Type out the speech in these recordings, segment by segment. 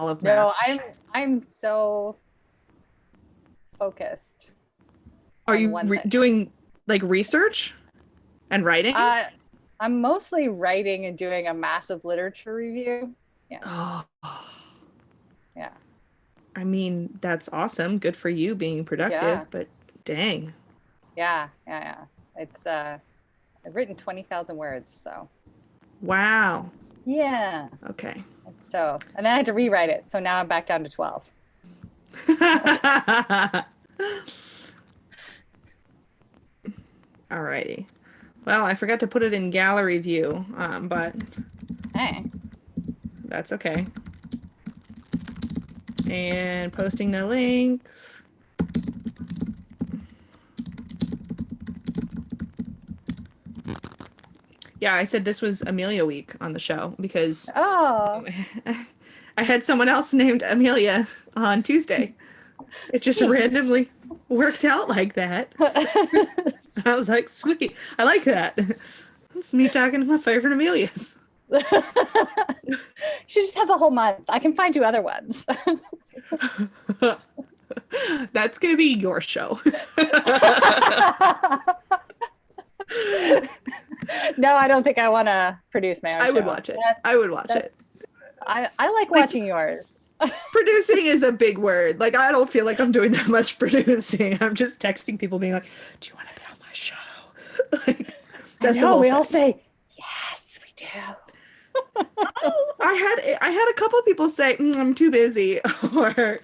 of No, MASH. I'm so focused Are on you one thing. doing like research and writing? Uh, I'm mostly writing and doing a massive literature review. Yeah, Oh, yeah, I mean, that's awesome. Good for you being yeah, productive, but dang. yeah. It's I've written 20,000 words, so Wow. yeah. Okay. And then I had to rewrite it, so now I'm back down to 12. Alrighty. Well, I forgot to put it in gallery view, but Hey, that's okay. And posting the links. Yeah, I said this was Amelia week on the show because oh, I had someone else named Amelia on Tuesday. It just sweet. randomly worked out like that. I was like, sweet. I like that. It's me talking to my favorite Amelias. Should just have the whole month. I can find you other ones. That's going to be your show. No, I don't think I want to produce my own I would show. watch it. I would watch That it. I like Like, watching yours. producing is a big word. Like, I don't feel like I'm doing that much producing. I'm just texting people being like, do you want to be on my show? Like, I that's the know whole we thing. all say yes, we do. Oh, I had a couple people say, I'm too busy, or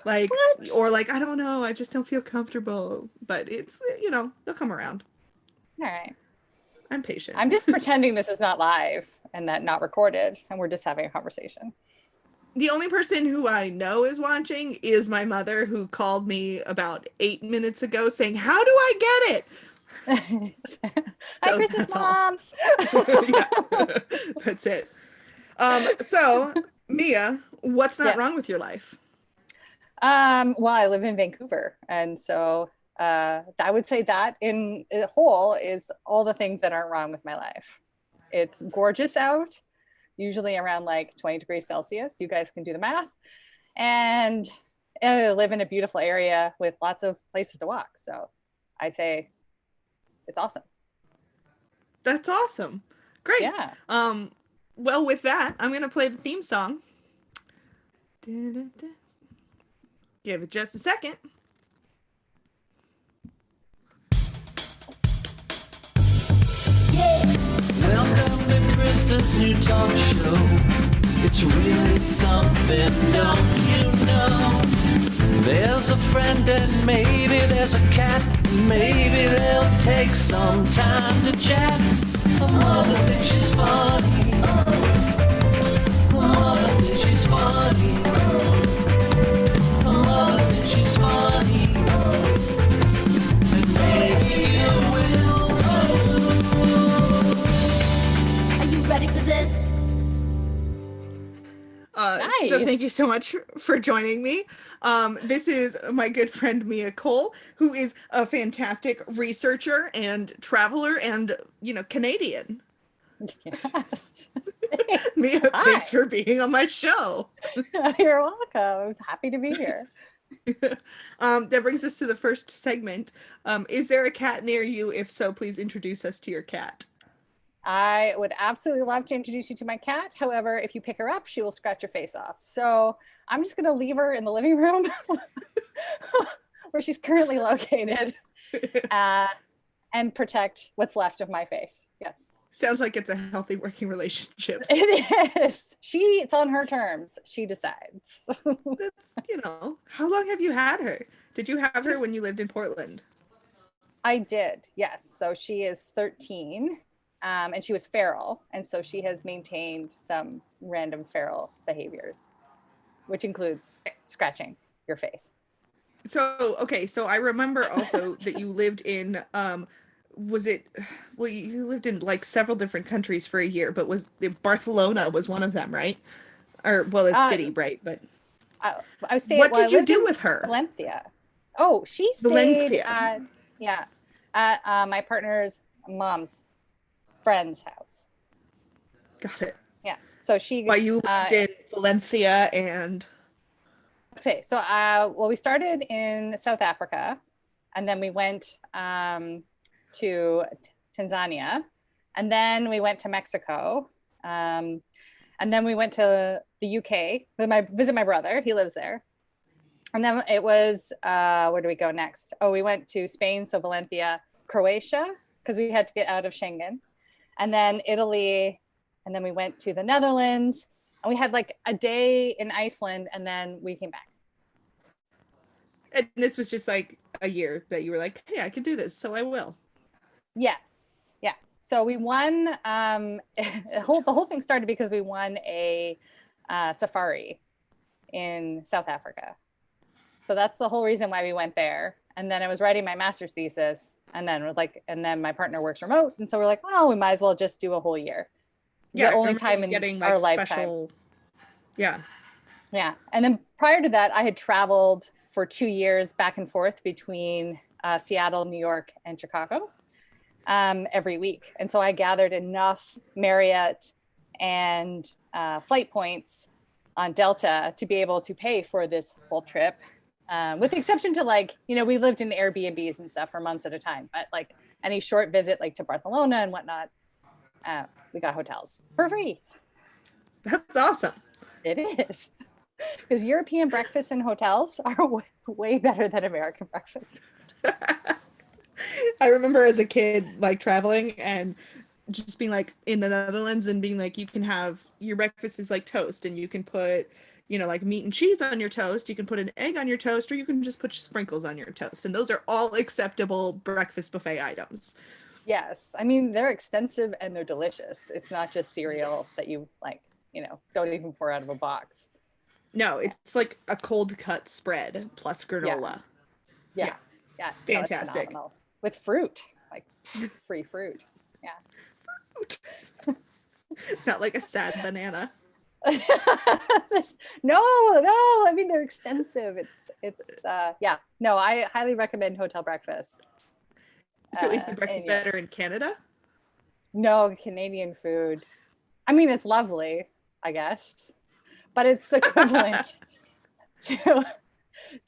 like, What? I don't know, I just don't feel comfortable. But it's, they'll come around. All right. I'm patient. I'm just pretending this is not live and that not recorded, and we're just having a conversation. The only person who I know is watching is my mother, who called me about 8 minutes ago saying, "How do I get it?" Hi, So Chris's that's all. mom. Yeah, that's it. So Mia, what's not Yeah. wrong with your life? Well, I live in Vancouver, and so I would say that in a whole is all the things that aren't wrong with my life. It's gorgeous out, usually around like 20 degrees Celsius. You guys can do the math. And I live in a beautiful area with lots of places to walk. So I say it's awesome. That's awesome. Great. Yeah. Well, with that, I'm gonna play the theme song. Give it just a second. Welcome to Krista's new talk show. It's really something, don't you know? There's a friend and maybe there's a cat. Maybe they'll take some time to chat. Her mother thinks she's funny. Her mother thinks she's funny. Her mother thinks she's funny. And maybe you will too. Are you ready for this? So thank you Nice. so much for joining me. This is my good friend Mia Cole, who is a fantastic researcher and traveler and, Canadian. Yes. Mia, Hi. thanks for being on my show. You're welcome. Happy to be here. That brings us to the first segment. Is there a cat near you? If so, please introduce us to your cat. I would absolutely love to introduce you to my cat. However, if you pick her up, she will scratch your face off. So I'm just going to leave her in the living room where she's currently located and protect what's left of my face. Yes. Sounds like it's a healthy working relationship. It is. It's on her terms. She decides. That's, how long have you had her? Did you have her when you lived in Portland? I did. Yes. So she is 13. And she was feral. And so she has maintained some random feral behaviors, which includes scratching your face. So, okay, so I remember also that you lived in, you lived in like several different countries for a year, but Barcelona was one of them, right? Or, well, it's Uh, city, right? But well, what I did you lived do in with her? Valencia. Oh, she stayed Valencia. at my partner's mom's friend's house. Got it. Yeah. So she While you lived in Valencia and okay, so well, we started in South Africa, and then we went to Tanzania, and then we went to Mexico, and then we went to the UK with visit my brother. He lives there, and then it was where do we go next? Oh, we went to Spain, so Valencia, Croatia, because we had to get out of Schengen, and then Italy, and then we went to the Netherlands, and we had like a day in Iceland, and then we came back. and this was just like a year that you were like, hey, I can do this, so I will. Yes. Yeah. So we won. The whole thing started because we won a safari in South Africa. So that's the whole reason why we went there. And then I was writing my master's thesis, and then my partner works remote, and so we're like, oh, we might as well just do a whole year. It's the only time in getting like our special lifetime. Yeah. And then prior to that, I had traveled for 2 years back and forth between Seattle, New York, and Chicago every week. And so I gathered enough Marriott and flight points on Delta to be able to pay for this whole trip. With the exception to like, we lived in Airbnbs and stuff for months at a time, but like any short visit like to Barcelona and whatnot, we got hotels for free. That's awesome. It is. Because European breakfasts in hotels are way better than American breakfast. I remember as a kid, like traveling and just being like in the Netherlands and being like, you can have your breakfast is like toast, and you can put, like meat and cheese on your toast. You can put an egg on your toast, or you can just put sprinkles on your toast. And those are all acceptable breakfast buffet items. Yes. I mean, they're extensive and they're delicious. It's not just cereal that you like, don't even pour out of a box. No, it's like a cold cut spread plus granola. Yeah. Fantastic. No, with fruit, like free fruit. Yeah. Fruit. It's not like a sad banana. No. I mean, they're extensive. No, I highly recommend hotel breakfast. So is the breakfast better in Canada? No, Canadian food. I mean, it's lovely, I guess, but it's equivalent to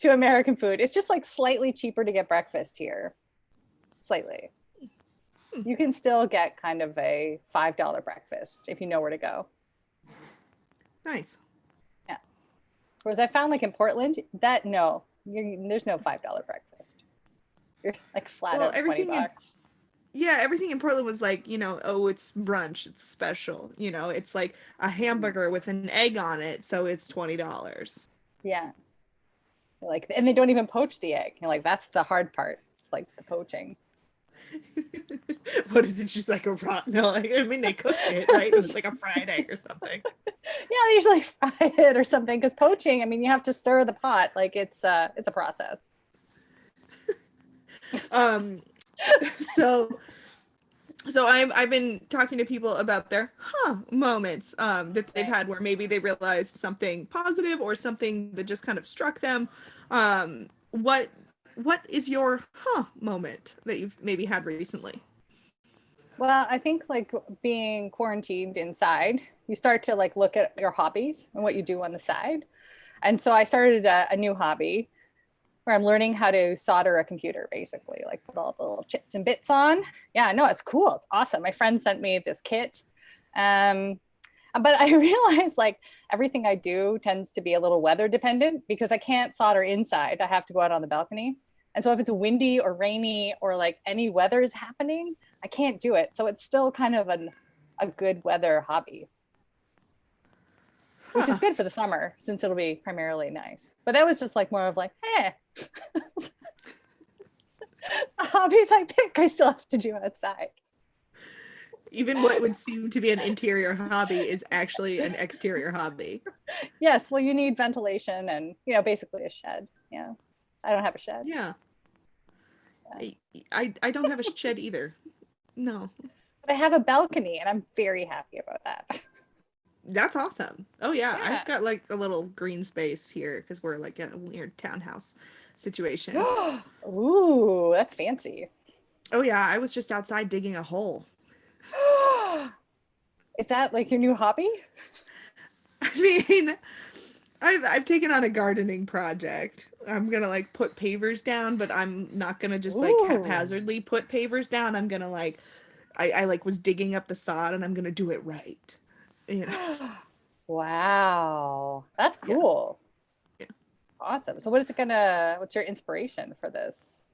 American food. It's just like slightly cheaper to get breakfast here. Slightly. You can still get kind of a $5 breakfast if you know where to go. Nice. Yeah. Whereas I found like in Portland, there's no $5 breakfast. You're like flat out $20. Yeah, everything in Portland was like, oh, it's brunch, it's special. It's like a hamburger with an egg on it, so it's $20. Yeah. Like, and they don't even poach the egg. You're like, that's the hard part. It's like the poaching. What is it? Just like a raw? No, I mean they cook it, right? It's like a fried egg or something. Yeah, they usually fry it or something. Because poaching, I mean, you have to stir the pot. Like it's a process. So I've been talking to people about their moments that they've had where maybe they realized something positive or something that just kind of struck them. What is your moment that you've maybe had recently? Well, I think like being quarantined inside, you start to like look at your hobbies and what you do on the side. And so I started a new hobby where I'm learning how to solder a computer, basically, like put all the little chips and bits on. Yeah, no, it's cool. It's awesome. My friend sent me this kit. But I realized like everything I do tends to be a little weather dependent because I can't solder inside. I have to go out on the balcony. And so if it's windy or rainy or like any weather is happening, I can't do it. So it's still kind of a good weather hobby, which is good for the summer since it'll be primarily nice. But that was just like more of like, the hobbies I pick, I still have to do outside. Even what would seem to be an interior hobby is actually an exterior hobby. Yes, well, you need ventilation and, basically a shed. Yeah, I don't have a shed. Yeah. I don't have a shed either. No. But I have a balcony and I'm very happy about that. That's awesome. Oh yeah. I've got like a little green space here because we're like in a weird townhouse situation. Ooh, that's fancy. Oh yeah, I was just outside digging a hole. Is that like your new hobby? I mean, I've taken on a gardening project. I'm gonna like put pavers down, but I'm not gonna just like Ooh. haphazardly put pavers down. I'm gonna like I like was digging up the sod and I'm gonna do it right. You know? Wow. That's cool. Yeah. Awesome. So what's your inspiration for this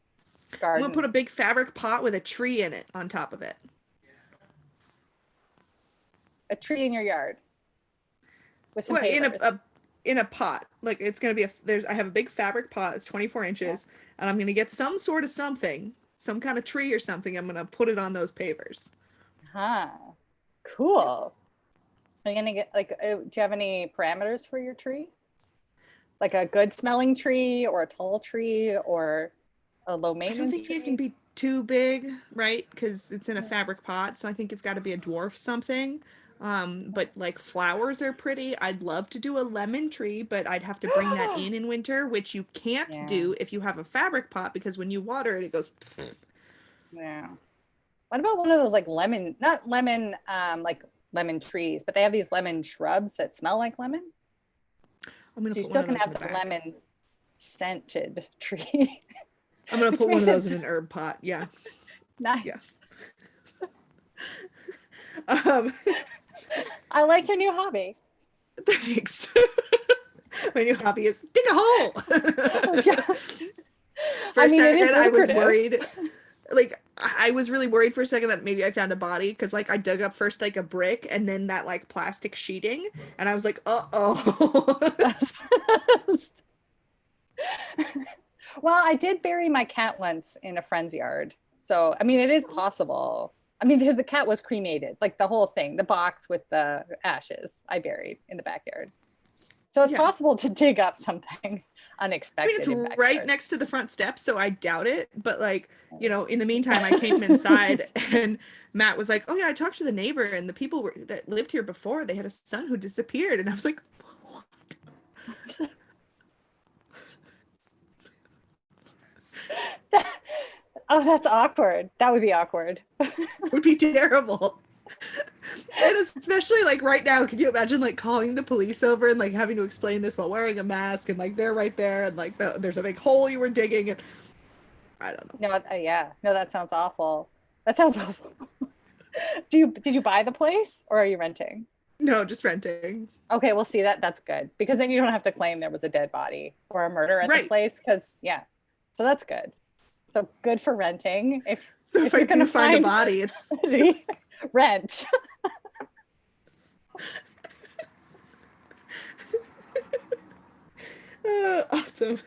I'm garden? gonna put a big fabric pot with a tree in it on top of it. A tree in your yard with some Well, pavers. in a pot. Like it's gonna be I have a big fabric pot. It's 24 inches, and I'm gonna get some sort of something, some kind of tree or something. I'm gonna put it on those pavers. Huh. Cool. Are you gonna get like? Do you have any parameters for your tree? Like a good smelling tree, or a tall tree, or a low I don't maintenance think tree? it can be too big, right? Because it's in a fabric pot, so I think it's got to be a dwarf something. But like flowers are pretty. I'd love to do a lemon tree, but I'd have to bring that in winter, which you can't Yeah. do if you have a fabric pot because when you water it, it goes. Yeah. What about one of those like not lemon, like lemon trees, but they have these lemon shrubs that smell like lemon. I'm gonna So you put still one of can those in have the the back. lemon scented tree. I'm gonna which put one makes of those it in an herb pot. Yeah. nice. Yes. Um, I like your new hobby. thanks. My new hobby is dig a hole. For a second, I was worried. Like I was really worried for a second that maybe I found a body because like I dug up first like a brick and then that like plastic sheeting, and I was like, uh-oh. Well, I did bury my cat once in a friend's yard. So, I mean, it is possible. I mean, the cat was cremated, like the whole thing, the box with the ashes I buried in the backyard. So it's possible to dig up something unexpected. I mean, it's right next to the front steps, so I doubt it. But like, you know, in the meantime, I came inside and Matt was like, "Oh yeah, I talked to the neighbor and the people that lived here before. They had a son who disappeared," and I was like, "What?" Oh, that's awkward. That would be awkward. It would be terrible. And especially like right now, can you imagine like calling the police over and like having to explain this while wearing a mask and like they're right there and like there's a big hole you were digging and I don't know. No, yeah, no, that sounds awful. That sounds awful. Did you buy the place or are you renting? No, just renting. Okay, we'll see that's good because then you don't have to claim there was a dead body or a murder at the place because so that's good. So good for renting. If I do find a body, it's rent. Awesome.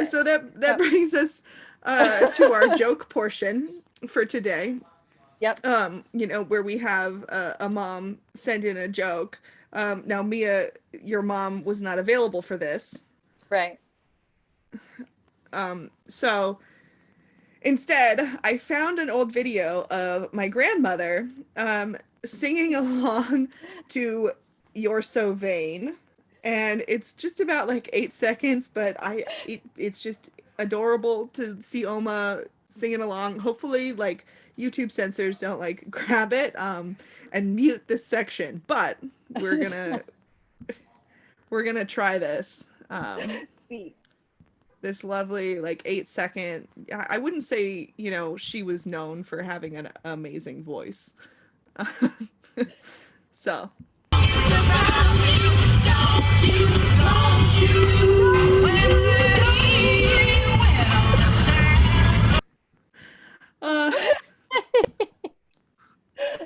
So that brings us to our joke portion for today. Yep. You know, where we have a mom send in a joke. Now Mia, your mom was not available for this. Right. So instead, I found an old video of my grandmother singing along to "You're So Vain," and it's just about like 8 seconds, but it's just adorable to see Oma singing along. Hopefully, like YouTube censors don't like grab it and mute this section, but we're gonna try this. Sweet. This lovely like 8-second. I wouldn't say, you know, she was known for having an amazing voice. So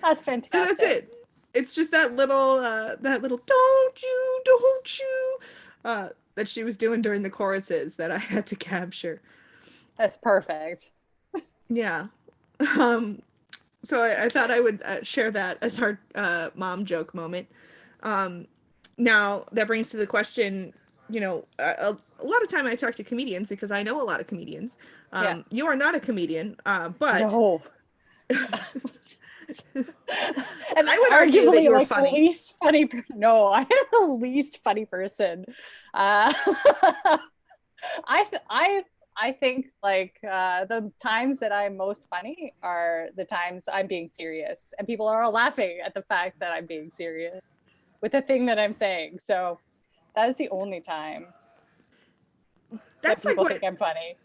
that's fantastic. So that's it. It's just that little don't you that she was doing during the choruses that I had to capture. That's perfect. Yeah. So I thought I would share that as our mom joke moment. Now that brings to the question, you know, a lot of time I talk to comedians because I know a lot of comedians. You are not a comedian, but no. And I would argue that you were funny. The least funny. No, I am the least funny person. I I think like the times that I'm most funny are the times I'm being serious and people are all laughing at the fact that I'm being serious with the thing that I'm saying. So that is the only time that That's like people what think I'm funny.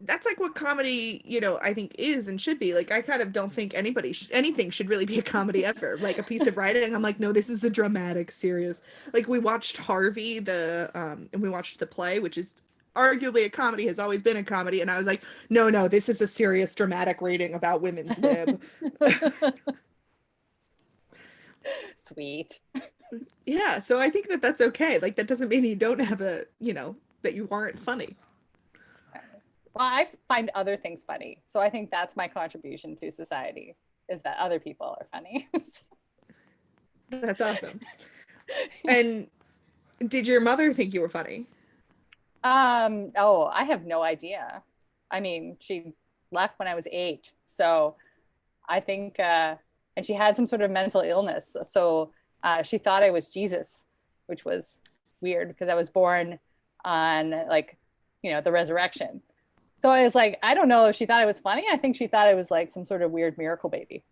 that's like what comedy, I think is and should be. Like, I kind of don't think anything should really be a comedy ever. Like a piece of writing, I'm like, no, this is a dramatic, serious. Like we watched Harvey, and we watched the play, which is arguably a comedy, has always been a comedy, and I was like, no, this is a serious, dramatic reading about women's lib. Sweet. Yeah, so I think that that's okay. Like that doesn't mean you don't have that you aren't funny. Well, I find other things funny. So I think that's my contribution to society is that other people are funny. That's awesome. And did your mother think you were funny? Oh, I have no idea. I mean, she left when I was 8. So I think, and she had some sort of mental illness. So she thought I was Jesus, which was weird because I was born on the resurrection. So I was like, I don't know if she thought it was funny. I think she thought it was like some sort of weird miracle baby.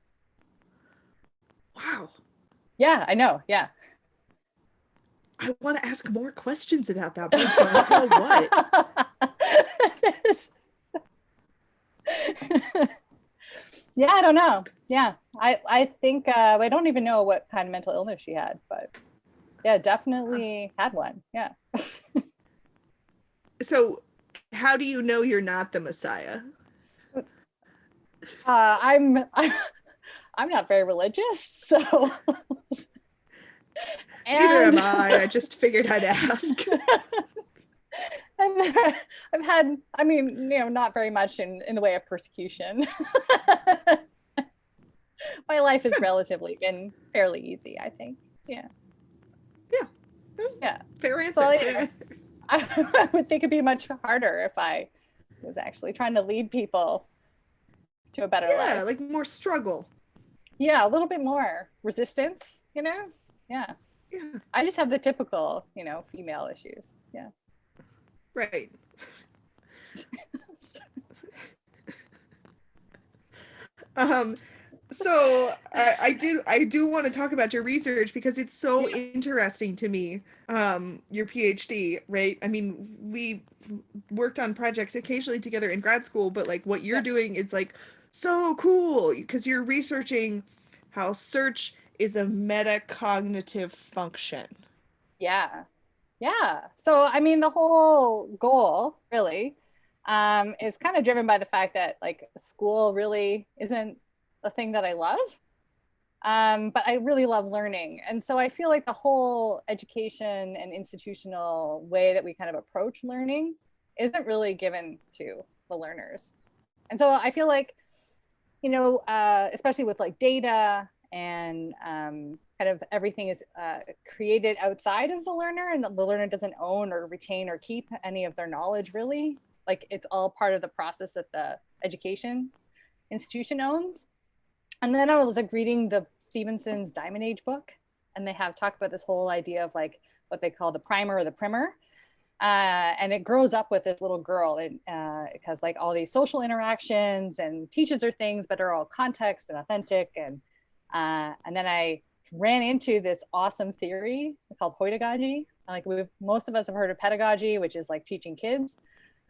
Wow. Yeah, I know. Yeah. I want to ask more questions about that, but I don't know what. Yeah, I don't know. Yeah, I think I don't even know what kind of mental illness she had, but yeah, definitely had one. Yeah. So how do you know you're not the Messiah? I'm not very religious, so. Neither am I. I just figured I'd ask. And I've had, not very much in the way of persecution. My life has relatively been fairly easy, I think. Yeah. Yeah. Fair answer. Well, Fair answer. I would think it'd be much harder if I was actually trying to lead people to a better life. Yeah, like more struggle. Yeah, a little bit more resistance, Yeah. Yeah. I just have the typical, female issues. Yeah. Right. So I do want to talk about your research because it's so interesting to me. Your PhD, right? I mean, we worked on projects occasionally together in grad school, but like what you're doing is like so cool because you're researching how search is a metacognitive function. Yeah. So, I mean, the whole goal really is kind of driven by the fact that like school really isn't a thing that I love. But I really love learning. And so I feel like the whole education and institutional way that we kind of approach learning isn't really given to the learners. And so I feel like, especially with like data and kind of everything is created outside of the learner, and the learner doesn't own or retain or keep any of their knowledge really. Like it's all part of the process that the education institution owns. And then I was like reading the Stevenson's Diamond Age book, and they have talked about this whole idea of like what they call the primer or the primer. And it grows up with this little girl. It has like all these social interactions and teaches her things, but are all context and authentic. And then I ran into this awesome theory called pedagogy. Like most of us have heard of pedagogy, which is like teaching kids.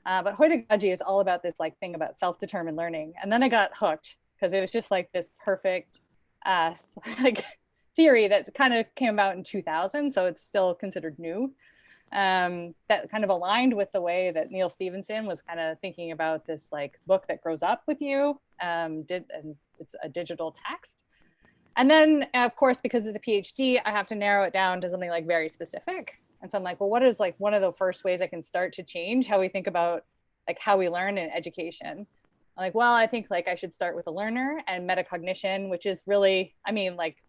But pedagogy is all about this like thing about self-determined learning. And then I got hooked because it was just like this perfect like theory that kind of came about in 2000. So it's still considered new. That kind of aligned with the way that Neil Stevenson was kind of thinking about this like book that grows up with you. And it's a digital text. And then of course, because it's a PhD, I have to narrow it down to something like very specific. And so I'm like, well, what is like one of the first ways I can start to change how we think about like how we learn in education? I'm like, well, I think like I should start with a learner and metacognition, which is really, I mean, like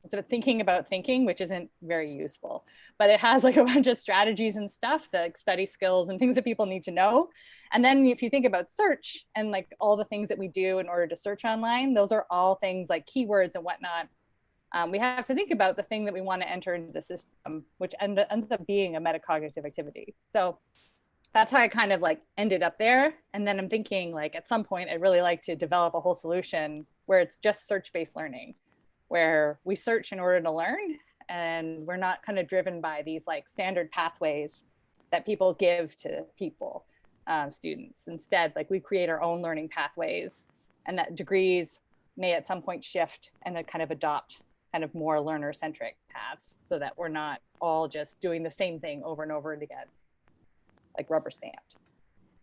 it's about thinking about thinking, which isn't very useful, but it has like a bunch of strategies and stuff, like study skills and things that people need to know. And then if you think about search and like all the things that we do in order to search online, those are all things like keywords and whatnot. We have to think about the thing that we want to enter into the system, which ends up being a metacognitive activity. So that's how I kind of like ended up there. And then I'm thinking like at some point I'd really like to develop a whole solution where it's just search-based learning, where we search in order to learn, and we're not kind of driven by these like standard pathways that people give to people, students. Instead, like we create our own learning pathways, and that degrees may at some point shift and then kind of adopt kind of more learner-centric paths, so that we're not all just doing the same thing over and over again, like rubber stamped.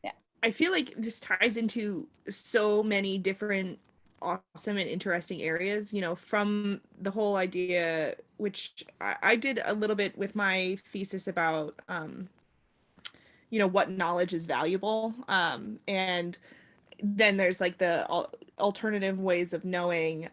Yeah. I feel like this ties into so many different awesome and interesting areas, you know, from the whole idea, which I did a little bit with my thesis about, you know, what knowledge is valuable. And then there's like the alternative ways of knowing,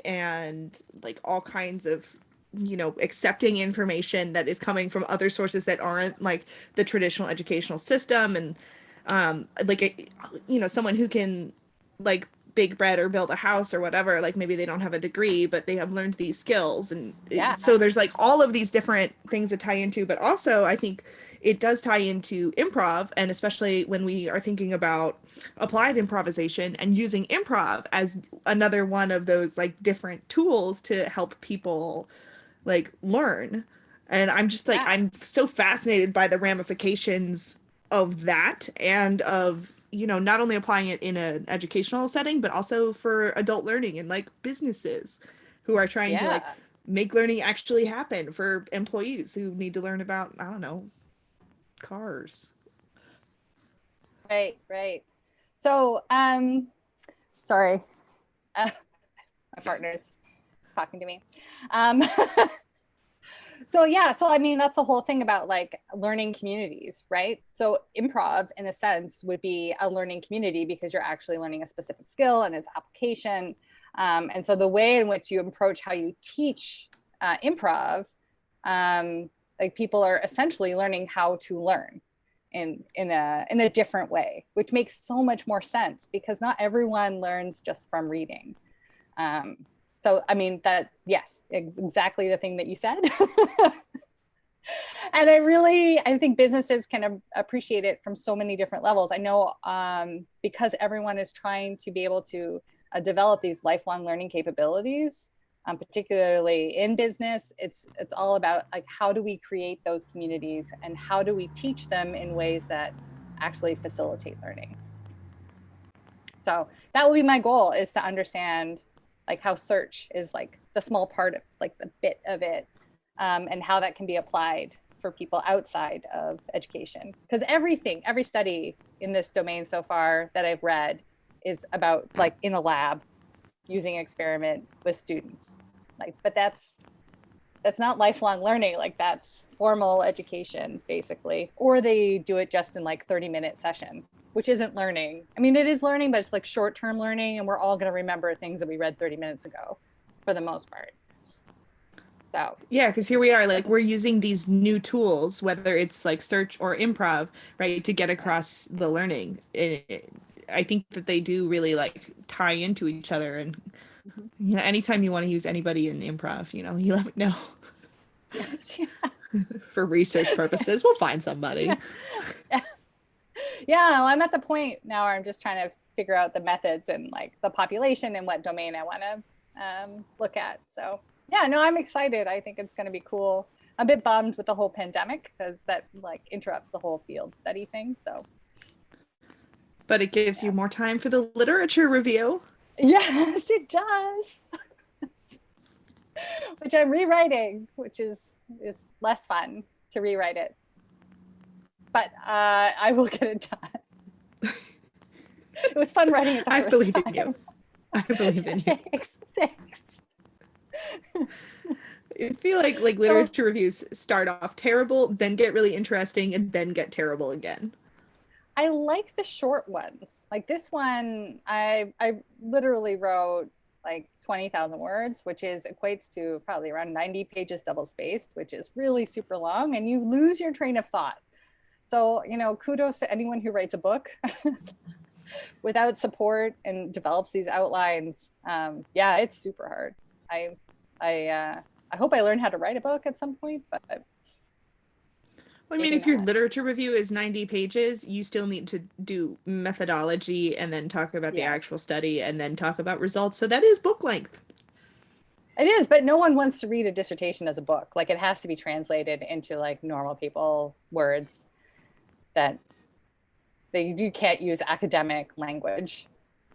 and like all kinds of, you know, accepting information that is coming from other sources that aren't like the traditional educational system. And like, you know, someone who can like bake bread or build a house or whatever, like maybe they don't have a degree, but they have learned these skills. And Yeah. so there's like all of these different things to tie into, but also I think it does tie into improv, and especially when we are thinking about applied improvisation and using improv as another one of those like different tools to help people like learn. And I'm just like, I'm so fascinated by the ramifications of that, and of, you know, not only applying it in an educational setting, but also for adult learning and like businesses who are trying to like make learning actually happen for employees who need to learn about, I don't know, cars. Right. So, sorry, my partner's talking to me. So I mean, that's the whole thing about like learning communities, right? So improv in a sense would be a learning community because you're actually learning a specific skill and its application. And so the way in which you approach how you teach improv, like people are essentially learning how to learn in a different way, which makes so much more sense because not everyone learns just from reading. So, I mean, that, yes, exactly the thing that you said. And I think businesses can appreciate it from so many different levels. I know because everyone is trying to be able to develop these lifelong learning capabilities, particularly in business, it's all about like, how do we create those communities and how do we teach them in ways that actually facilitate learning? So that will be my goal, is to understand like how search is like the small part of like the bit of it, and how that can be applied for people outside of education. Because every study in this domain so far that I've read is about like in a lab using experiment with students. Like, but that's not lifelong learning. Like that's formal education basically, or they do it just in like 30-minute session, which isn't learning. I mean, it is learning, but it's like short-term learning, and we're all going to remember things that we read 30 minutes ago for the most part. So yeah, because here we are, like we're using these new tools, whether it's like search or improv, right, to get across the learning. I think that they do really like tie into each other. And you know, anytime you want to use anybody in improv, you know, you let me know. For research purposes, we'll find somebody. Yeah, well, I'm at the point now where I'm just trying to figure out the methods and like the population and what domain I want to look at. So yeah, no, I'm excited. I think it's going to be cool. I'm a bit bummed with the whole pandemic because that like interrupts the whole field study thing. So, but it gives you more time for the literature review. Yes, it does. Which I'm rewriting, which is less fun to rewrite it. But I will get it done. It was fun writing it the first believe time. in you. I believe in you. Thanks. I feel like literature reviews start off terrible, then get really interesting, and then get terrible again. I like the short ones. Like this one, I literally wrote like 20,000 words, which equates to probably around 90 pages double spaced, which is really super long, and you lose your train of thought. So, you know, kudos to anyone who writes a book without support and develops these outlines. Yeah, it's super hard. I hope I learn how to write a book at some point, but I mean, if your literature review is 90 pages, you still need to do methodology and then talk about the actual study and then talk about results. So that is book length. It is, but no one wants to read a dissertation as a book. Like, it has to be translated into like normal people words that you can't use academic language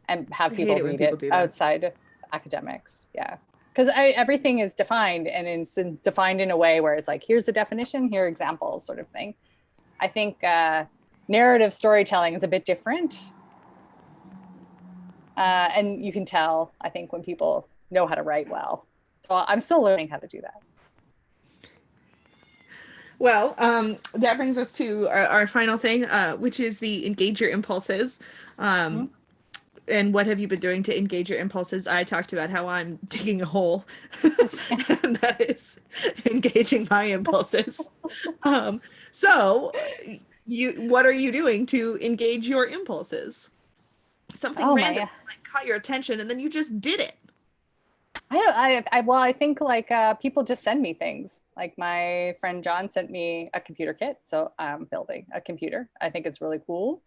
and have people read it outside academics. Yeah. Because everything is defined, and it's defined in a way where it's like, here's the definition, here are examples, sort of thing. I think narrative storytelling is a bit different. And you can tell, I think, when people know how to write well. So I'm still learning how to do that. Well, that brings us to our final thing, which is the engage your impulses. And what have you been doing to engage your impulses? I talked about how I'm digging a hole, and that is engaging my impulses. So what are you doing to engage your impulses? Something random like caught your attention and then you just did it. I think like people just send me things. Like my friend John sent me a computer kit, so I'm building a computer. I think it's really cool.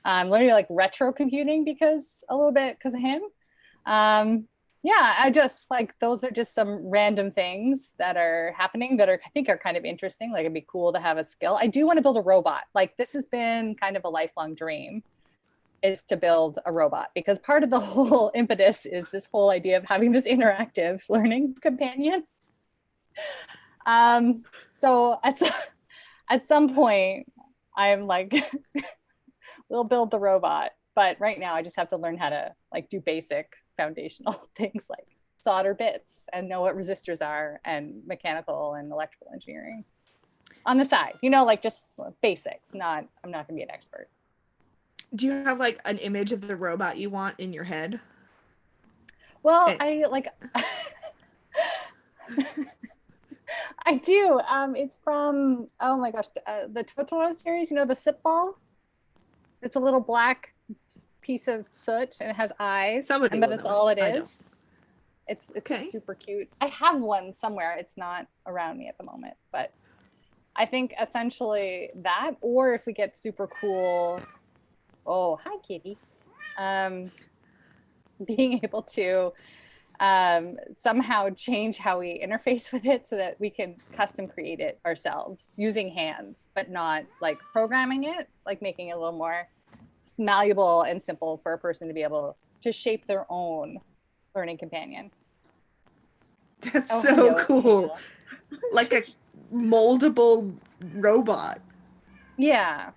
I'm learning like retro computing because of him. I just like, those are just some random things that are happening that I think are kind of interesting. Like, it'd be cool to have a skill. I do want to build a robot. Like, this has been kind of a lifelong dream, is to build a robot, because part of the whole impetus is this whole idea of having this interactive learning companion. So at some point I'm like, we'll build the robot, but right now I just have to learn how to like do basic foundational things like solder bits and know what resistors are and mechanical and electrical engineering on the side, like just basics. I'm not gonna be an expert. Do you have like an image of the robot you want in your head? Well, I do. It's from, oh my gosh, the Totoro series, the Sip Ball? It's a little black piece of soot and it has eyes, but that's all it is. It's super cute. I have one somewhere. It's not around me at the moment, but I think essentially that, or if we get super cool, oh, hi kitty, being able to somehow change how we interface with it so that we can custom create it ourselves using hands, but not like programming it, like making it a little more malleable and simple for a person to be able to shape their own learning companion. That's so cool. Like a moldable robot. Yeah.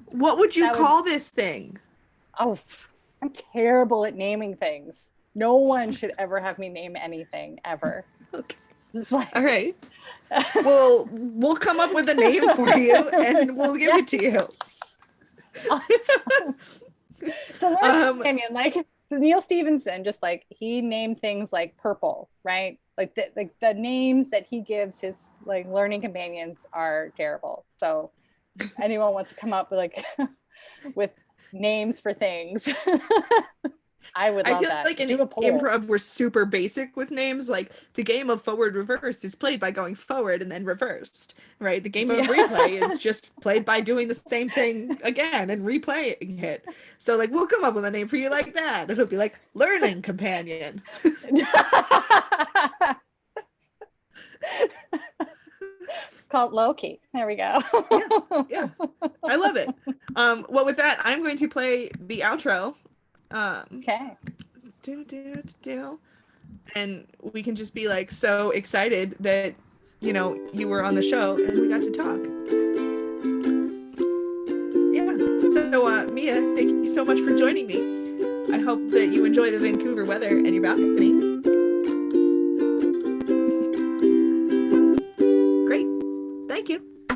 What would you call this thing? Oh, I'm terrible at naming things. No one should ever have me name anything ever. Okay. All right. Well, we'll come up with a name for you and we'll give it to you. Awesome. It's a learning companion. Like Neil Stevenson, just like he named things like purple, right? Like the names that he gives his like learning companions are terrible. So anyone wants to come up with like with names for things. I would love that. I feel like in improv we're super basic with names. Like the game of forward reverse is played by going forward and then reversed, right? The game of replay is just played by doing the same thing again and replaying it. So like we'll come up with a name for you like that. It'll be like learning companion. Called Loki. There we go. yeah. I love it. Well, with that, I'm going to play the outro. Okay. And we can just be like so excited that you were on the show and we got to talk. Yeah. So Mia, thank you so much for joining me. I hope that you enjoy the Vancouver weather and your balcony.